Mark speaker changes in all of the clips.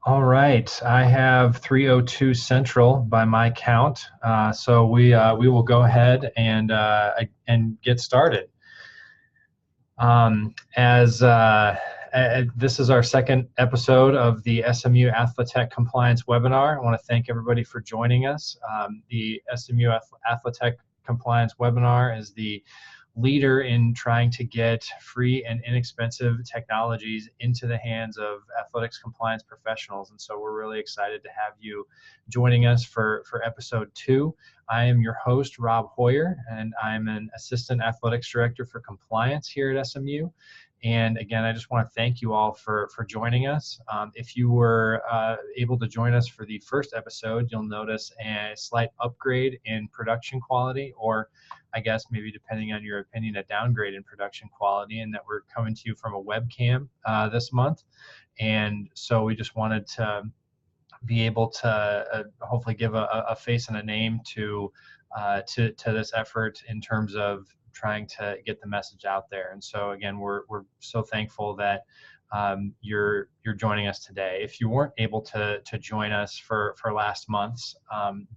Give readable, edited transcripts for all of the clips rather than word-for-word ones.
Speaker 1: All right, I have 3:02 Central by my count, so we will go ahead and get started. As This is our second episode of the SMU AthleTech Compliance webinar. I want to thank everybody for joining us. The SMU AthleTech Compliance webinar is the leader in trying to get free and inexpensive technologies into the hands of athletics compliance professionals. And so we're really excited to have you joining us for episode 2. I am your host, Rob Hoyer, and I'm an assistant athletics director for compliance here at SMU. And again, I just want to thank you all for joining us. If you were able to join us for the first episode, you'll notice a slight upgrade in production quality, or I guess maybe depending on your opinion, a downgrade in production quality, and that we're coming to you from a webcam this month. And so we just wanted to be able to hopefully give a face and a name to this effort in terms of trying to get the message out there. And so again, we're so thankful that you're joining us today. If you weren't able to join us for last month's,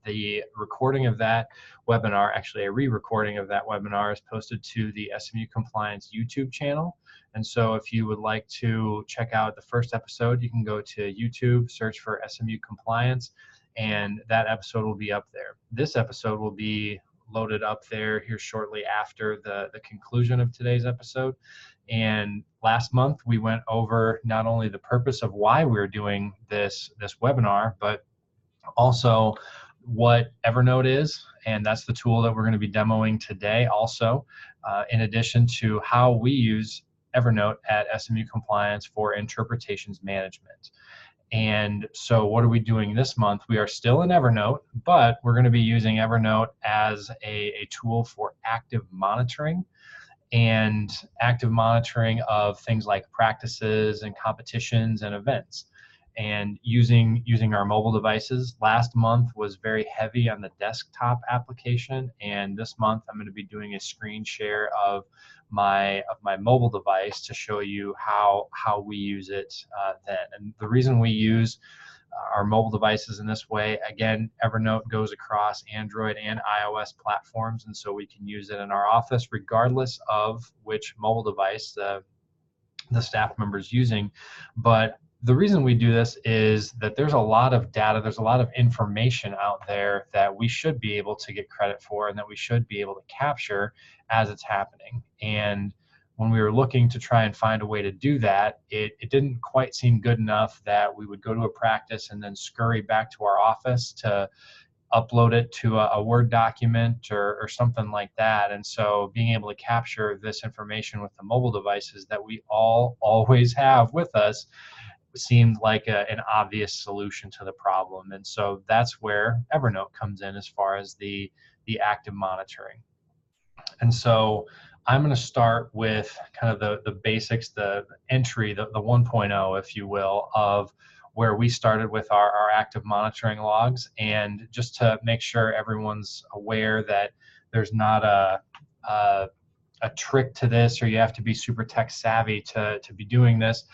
Speaker 1: the recording of that webinar, actually a re-recording of that webinar, is posted to the SMU Compliance YouTube channel. And so if you would like to check out the first episode, you can go to YouTube, search for SMU Compliance, and that episode will be up there. This episode will be loaded up there here shortly after the conclusion of today's episode. And last month we went over not only the purpose of why we're doing this webinar, but also what Evernote is, and that's the tool that we're going to be demoing today also, in addition to how we use Evernote at SMU Compliance for interpretations management. And so what are we doing this month? We are still in Evernote, but we're going to be using Evernote as a tool for active monitoring of things like practices and competitions and events. And using our mobile devices. Last month was very heavy on the desktop application, and this month I'm going to be doing a screen share of my mobile device to show you how we use it then. And the reason we use our mobile devices in this way, again, Evernote goes across Android and iOS platforms, and so we can use it in our office regardless of which mobile device the staff member is using. But the reason we do this is that there's a lot of data, there's a lot of information out there that we should be able to get credit for and that we should be able to capture as it's happening. And when we were looking to try and find a way to do that, it didn't quite seem good enough that we would go to a practice and then scurry back to our office to upload it to a Word document or something like that. And so being able to capture this information with the mobile devices that we all always have with us seemed like an obvious solution to the problem. And so that's where Evernote comes in as far as the active monitoring. And so I'm going to start with kind of the basics, the entry, the 1.0, if you will, of where we started with our active monitoring logs. And just to make sure everyone's aware that there's not a trick to this, or you have to be super tech savvy to be doing this.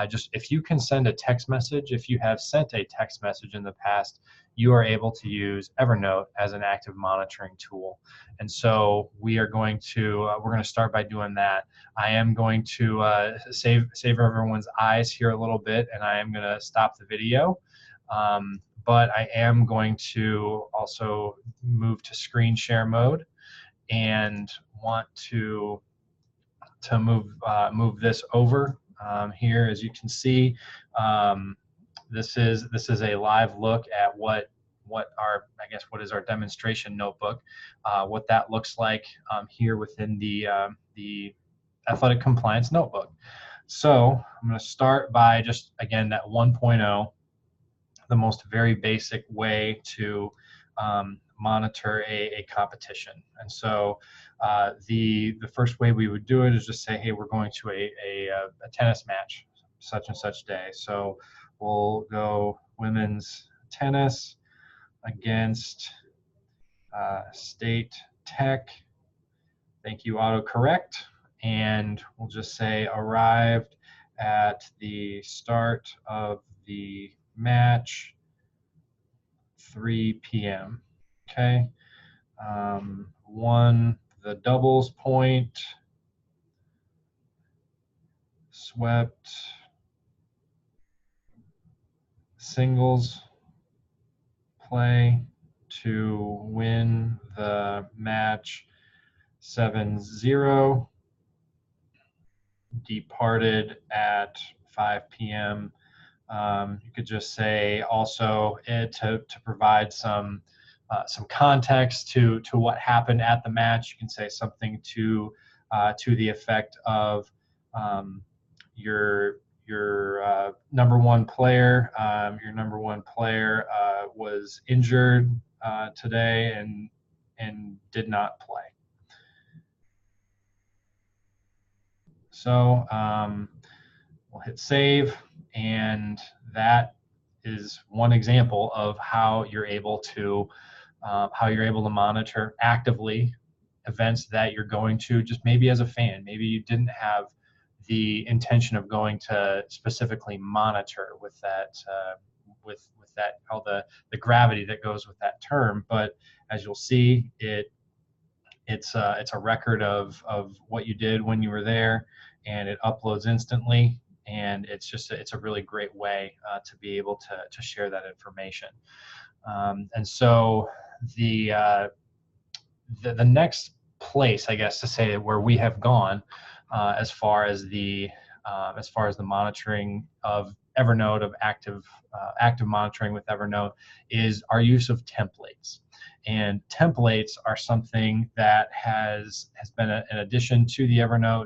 Speaker 1: Just if you can send a text message, if you have sent a text message in the past, you are able to use Evernote as an active monitoring tool. And so we are going to we're going to start by doing that. I am going to save everyone's eyes here a little bit, and I am going to stop the video. But I am going to also move to screen share mode and want to move this over here. As you can see, this is a live look at what is our demonstration notebook, what that looks like here within the Athletic Compliance notebook. So I'm going to start by just, again, that 1.0, the most very basic way to monitor a competition. And so the first way we would do it is just say, hey, we're going to a tennis match such and such day. So we'll go women's tennis against State Tech. Thank you, autocorrect. And we'll just say arrived at the start of the match 3 p.m. Okay. Won the doubles point, swept singles play to win the match 7-0, departed at 5 p.m. You could just say also to provide some context to what happened at the match. You can say something to the effect of your number one player. Your number one player was injured today and did not play. So we'll hit save, and that is one example of how you're able to monitor actively events that you're going to, just maybe as a fan. Maybe you didn't have the intention of going to specifically monitor with that all the gravity that goes with that term, but as you'll see, it's a record of what you did when you were there, and it uploads instantly, and it's a really great way to be able to share that information. And so the next place, I guess, to say where we have gone as far as the monitoring of Evernote, of active monitoring with Evernote, is our use of templates. And templates are something that has been an addition to the Evernote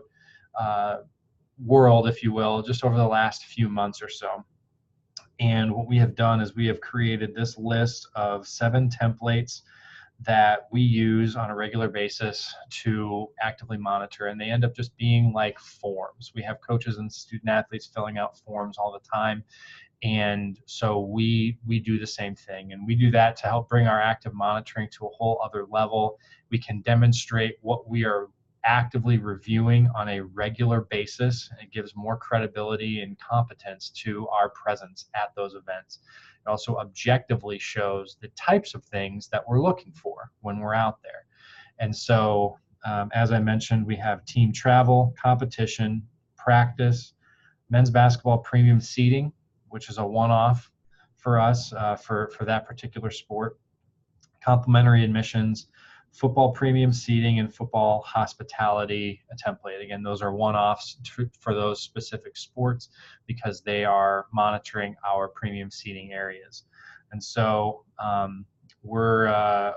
Speaker 1: world, if you will, just over the last few months or so. And what we have done is we have created this list of 7 templates that we use on a regular basis to actively monitor, and they end up just being like forms. We have coaches and student athletes filling out forms all the time, and so we do the same thing, and we do that to help bring our active monitoring to a whole other level. We can demonstrate what we are actively reviewing on a regular basis, and it gives more credibility and competence to our presence at those events. It also objectively shows the types of things that we're looking for when we're out there. And so, as I mentioned, we have team travel, competition, practice, men's basketball premium seating, which is a one-off for us for that particular sport, complimentary admissions, football premium seating, and football hospitality template. Again, those are one-offs for those specific sports because they are monitoring our premium seating areas. And so we're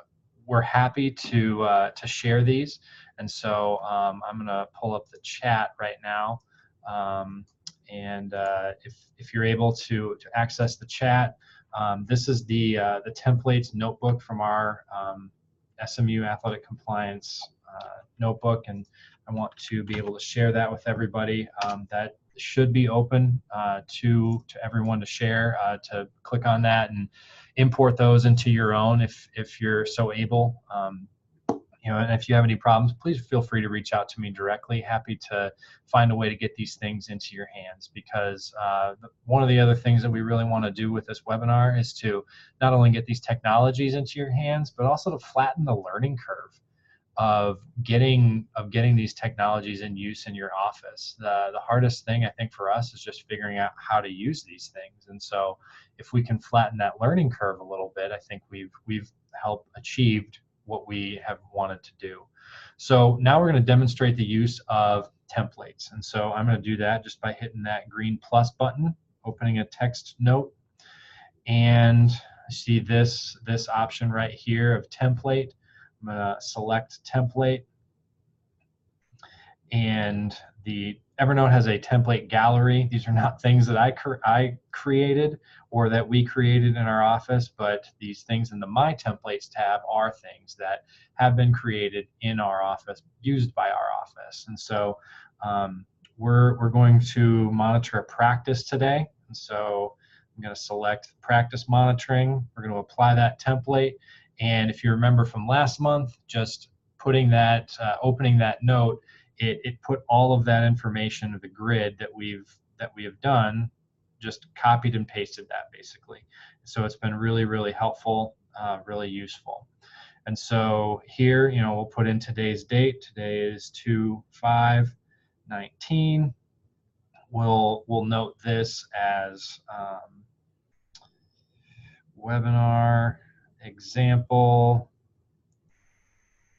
Speaker 1: happy to share these. And so I'm going to pull up the chat right now. And if you're able to access the chat, this is the templates notebook from our SMU Athletic Compliance notebook, and I want to be able to share that with everybody. That should be open to everyone to share, to click on that and import those into your own if you're so able. And if you have any problems, please feel free to reach out to me directly. Happy to find a way to get these things into your hands, because one of the other things that we really want to do with this webinar is to not only get these technologies into your hands, but also to flatten the learning curve of getting these technologies in use in your office. The hardest thing, I think, for us is just figuring out how to use these things. And so if we can flatten that learning curve a little bit, I think we've helped achieved what we have wanted to do. So now we're going to demonstrate the use of templates. And so I'm going to do that just by hitting that green plus button, opening a text note, and I see this option right here of template. I'm going to select template, and the Evernote has a template gallery. These are not things that I created or that we created in our office, but these things in the My Templates tab are things that have been created in our office, used by our office. And so we're going to monitor a practice today. And so I'm going to select practice monitoring. We're going to apply that template. And if you remember from last month, just putting that, opening that note, it put all of that information of the grid that we have done just copied and pasted that basically. So it's been really, really helpful, really useful. And so here, we'll put in today's date. Today is 2/5/19. We'll note this as webinar example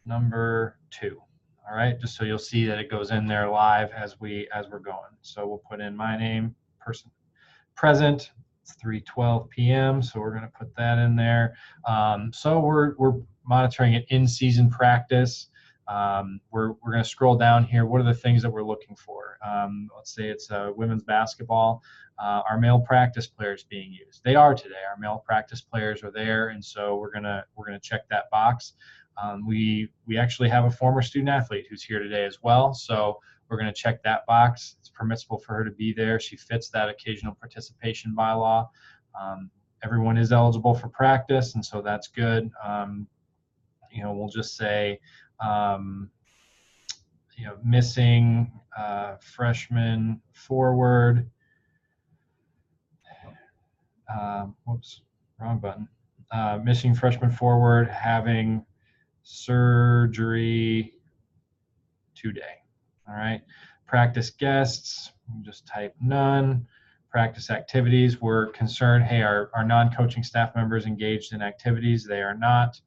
Speaker 1: number 2. All right, just so you'll see that it goes in there live as we're going. So we'll put in my name, person present. It's 3:12 p.m. So we're going to put that in there. So we're monitoring an in-season practice. We're going to scroll down here. What are the things that we're looking for? Let's say it's women's basketball. Our male practice players being used. They are today. Our male practice players are there, and so we're gonna check that box. We actually have a former student athlete who's here today as well, so we're going to check that box. It's permissible for her to be there. She fits that occasional participation bylaw. Everyone is eligible for practice, and so that's good. We'll just say, missing freshman forward. Whoops, wrong button. Missing freshman forward having surgery today. All right. Practice guests, just type none. Practice activities, we're concerned, hey, our non-coaching staff members engaged in activities? They are not.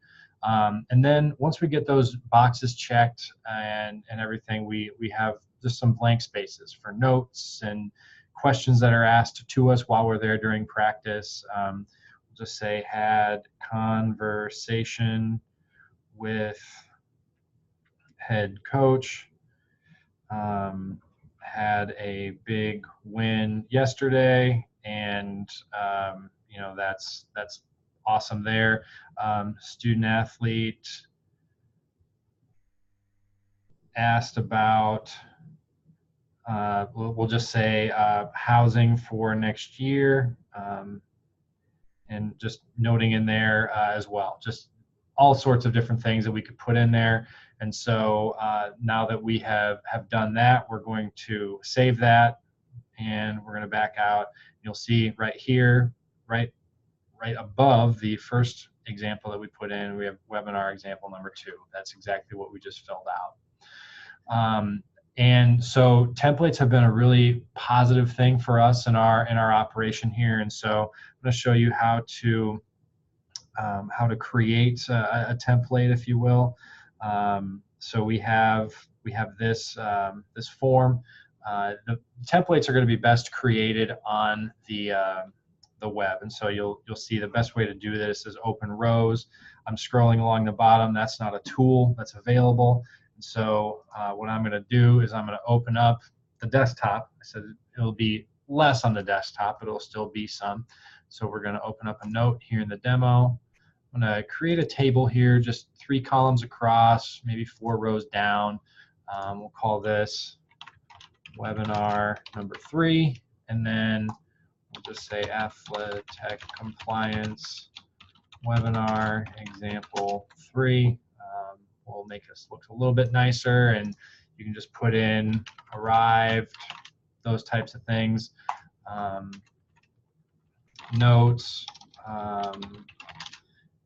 Speaker 1: And then once we get those boxes checked and everything, we have just some blank spaces for notes and questions that are asked to us while we're there during practice. We'll just say, had conversation with head coach, had a big win yesterday, and that's awesome there. Student athlete asked about, we'll just say housing for next year, and just noting in there as well, just all sorts of different things that we could put in there. And so now that we have done that, we're going to save that, and we're going to back out. You'll see right here, right above the first example that we put in, we have webinar example number 2. That's exactly what we just filled out. And so templates have been a really positive thing for us in our operation here. And so I'm going to show you how to create a template, if you will. So we have this this form. The templates are going to be best created on the web, and so you'll see the best way to do this is open rows. I'm scrolling along the bottom. That's not a tool that's available. And so what I'm going to do is I'm going to open up the desktop. I said it'll be less on the desktop, but it'll still be some. So we're going to open up a note here in the demo. I'm going to create a table here, just 3 columns across, maybe 4 rows down. We'll call this webinar number 3, and then we'll just say AthleTechCompliance webinar example 3. We'll make this look a little bit nicer, and you can just put in arrived, those types of things, notes,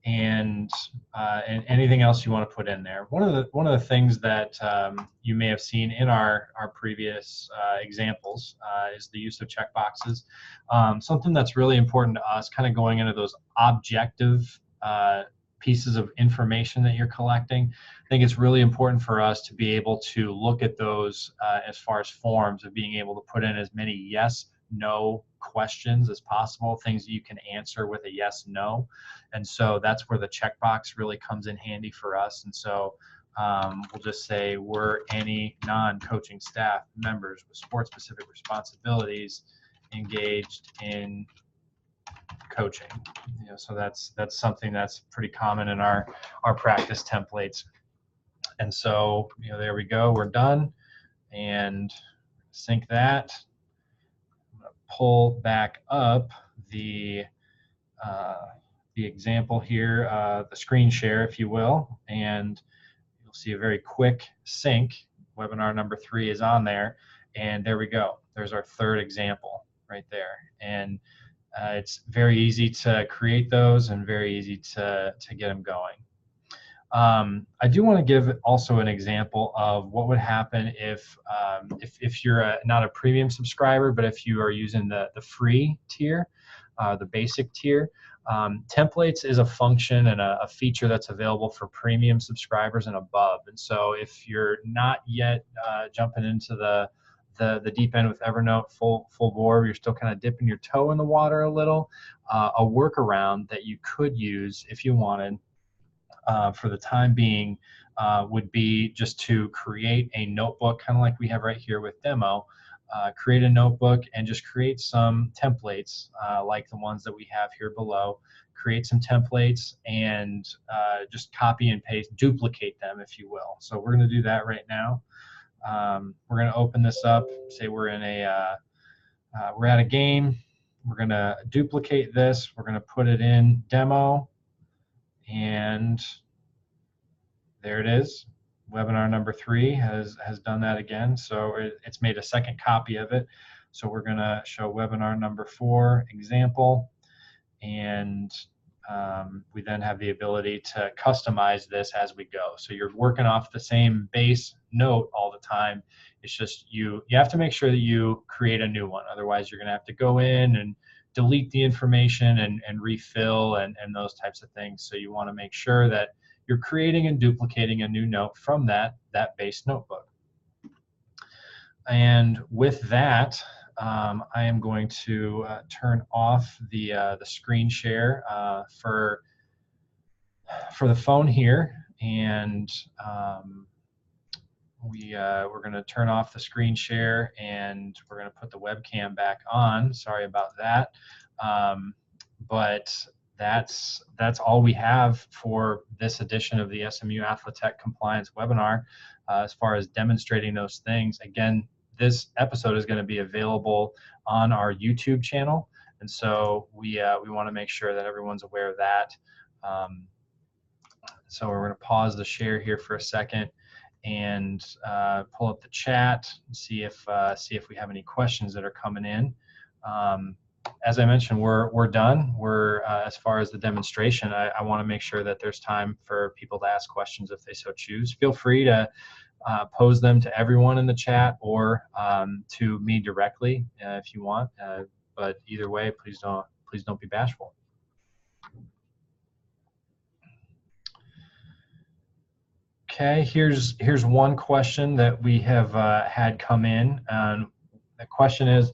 Speaker 1: and anything else you want to put in there. One of the things that you may have seen in our previous examples is the use of checkboxes. Something that's really important to us, kind of going into those objective pieces of information that you're collecting. I think it's really important for us to be able to look at those as far as forms of being able to put in as many yes, no questions as possible, things that you can answer with a yes, no. And so that's where the checkbox really comes in handy for us. And so we'll just say, were any non-coaching staff members with sport-specific responsibilities engaged in coaching? So that's something that's pretty common in our practice templates. And so there we go, we're done, and sync that. I'm going to pull back up the example here, the screen share, if you will, and you'll see a very quick sync. Webinar number 3 is on there, and there we go. There's our 3rd example. right there. And it's very easy to create those and very easy to get them going. I do want to give also an example of what would happen if you're not a premium subscriber, but if you are using the free tier, the basic tier. Templates is a function and a feature that's available for premium subscribers and above. And so if you're not yet jumping into the deep end with Evernote full bore, you're still kind of dipping your toe in the water a little, a workaround that you could use if you wanted for the time being would be just to create a notebook, kind of like we have right here with demo. Create a notebook and just create some templates like the ones that we have here below. Create some templates and just copy and paste, duplicate them, if you will. So we're going to do that right now. We're going to open this up. Say we're in we're at a game. We're going to duplicate this. We're going to put it in demo. And there it is. Webinar number 3 has done that again. So it's made a second copy of it. So we're going to show webinar number 4 example. And we then have the ability to customize this as we go. So you're working off the same base note all the time. It's just you have to make sure that you create a new one. Otherwise, you're going to have to go in and delete the information and refill and those types of things. So you want to make sure that you're creating and duplicating a new note from that base notebook. And with that, I am going to turn off the screen share for the phone here, and we're going to turn off the screen share, and we're going to put the webcam back on. Sorry about that, but that's all we have for this edition of the SMU AthleTechCompliance webinar as far as demonstrating those things. Again, this episode is going to be available on our YouTube channel, and so we want to make sure that everyone's aware of that. So we're going to pause the share here for a second and pull up the chat and see if we have any questions that are coming in. As I mentioned, we're done. We're as far as the demonstration. I want to make sure that there's time for people to ask questions if they so choose. Feel free to pose them to everyone in the chat or to me directly if you want. But either way, please don't be bashful. Okay, here's one question that we have had come in. The question is,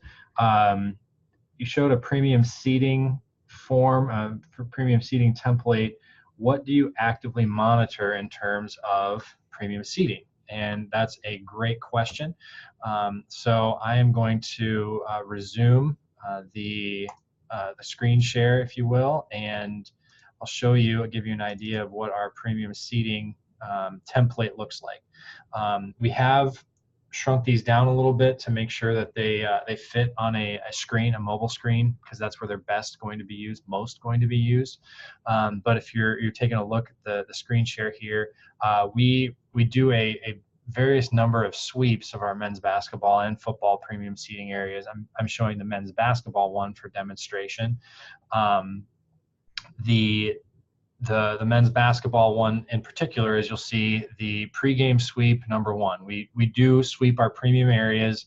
Speaker 1: you showed a premium seating form for premium seating template. What do you actively monitor in terms of premium seating? And that's a great question. So I am going to resume the screen share, if you will, and I'll give you an idea of what our premium seating template looks like. We have shrunk these down a little bit to make sure that they fit on a screen, a mobile screen, because that's where they're most going to be used. But if you're taking a look at the screen share here, we do a various number of sweeps of our men's basketball and football premium seating areas. I'm showing the men's basketball one for demonstration. The men's basketball one in particular is, you'll see the pregame sweep number 1. We do sweep our premium areas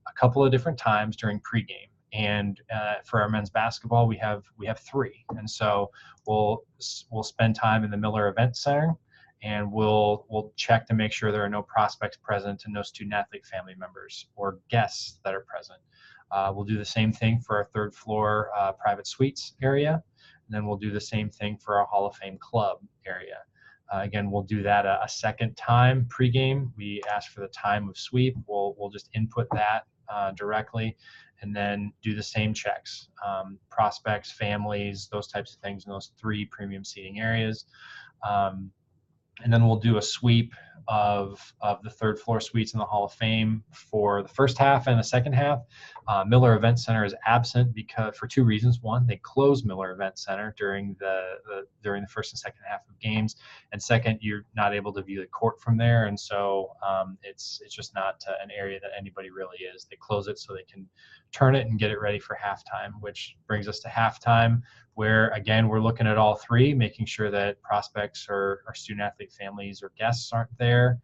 Speaker 1: a couple of different times during pregame, and for our men's basketball we have 3. And so we'll spend time in the Miller Event Center, and we'll check to make sure there are no prospects present and no student athlete family members or guests that are present. We'll do the same thing for our 3rd floor private suites area. And then we'll do the same thing for our Hall of Fame club area. Again, we'll do that a second time pregame. We ask for the time of sweep. We'll just input that directly, and then do the same checks. Prospects, families, those types of things in those 3 premium seating areas. And then we'll do a sweep of the 3rd floor suites in the Hall of Fame for the first half and the second half. Miller Event Center is absent for 2 reasons. One, they close Miller Event Center during the first and second half of games, and second, you're not able to view the court from there, and so it's just not an area that anybody really is. They close it so they can turn it and get it ready for halftime, which brings us to halftime, where again we're looking at all three, making sure that prospects or student athlete families or guests aren't there.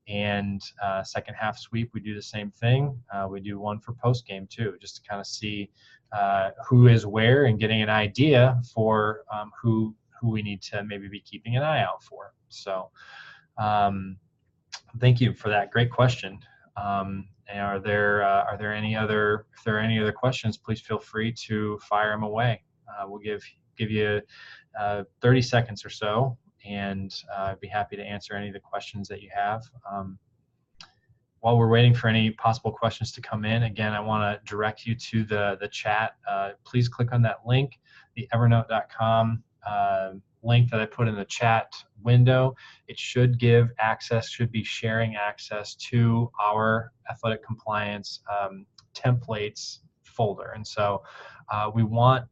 Speaker 1: And second half sweep, we do the same thing. We do one for post game too, just to kind of see who is where and getting an idea for who we need to maybe be keeping an eye out for. So thank you for that. Great question. And are there any other, if there are any other questions, please feel free to fire them away. We'll give you 30 seconds or so, and I'd be happy to answer any of the questions that you have. While we're waiting for any possible questions to come in, again, I want to direct you to the chat. Please click on that link, the evernote.com link that I put in the chat window. It should give access, should be sharing access to our Athletic Compliance templates folder. And so we want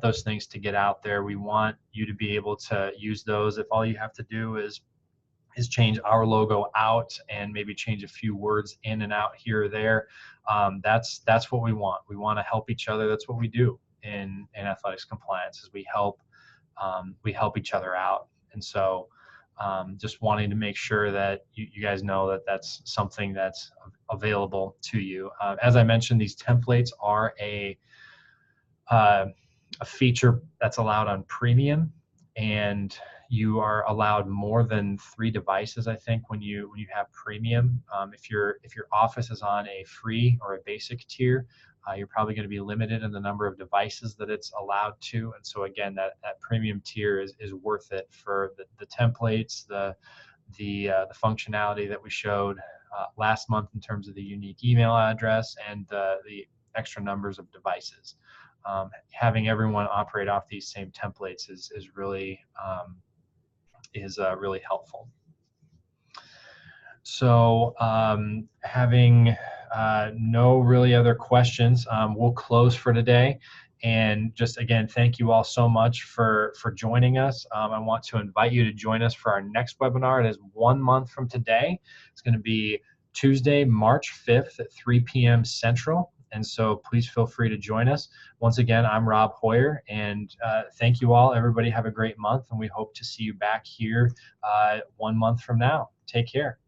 Speaker 1: those things to get out there. We want you to be able to use those. If all you have to do is change our logo out and maybe change a few words in and out here or there, that's what we want. We want to help each other. That's what we do in athletics compliance, is we help each other out. And so just wanting to make sure that you guys know that that's something that's available to you. As I mentioned, these templates are a feature that's allowed on premium, and you are allowed more than 3 devices, I think, when you have premium. If your office is on a free or a basic tier, you're probably going to be limited in the number of devices that it's allowed to. And so again, that premium tier is worth it for the templates, the functionality that we showed last month in terms of the unique email address and the extra numbers of devices. Having everyone operate off these same templates is really really helpful. So having no really other questions, we'll close for today. And just again, thank you all so much for joining us. I want to invite you to join us for our next webinar. It is 1 month from today. It's going to be Tuesday, March 5th at 3 p.m. Central. And so please feel free to join us. Once again, I'm Rob Hoyer, and thank you all. Everybody have a great month, and we hope to see you back here 1 month from now. Take care.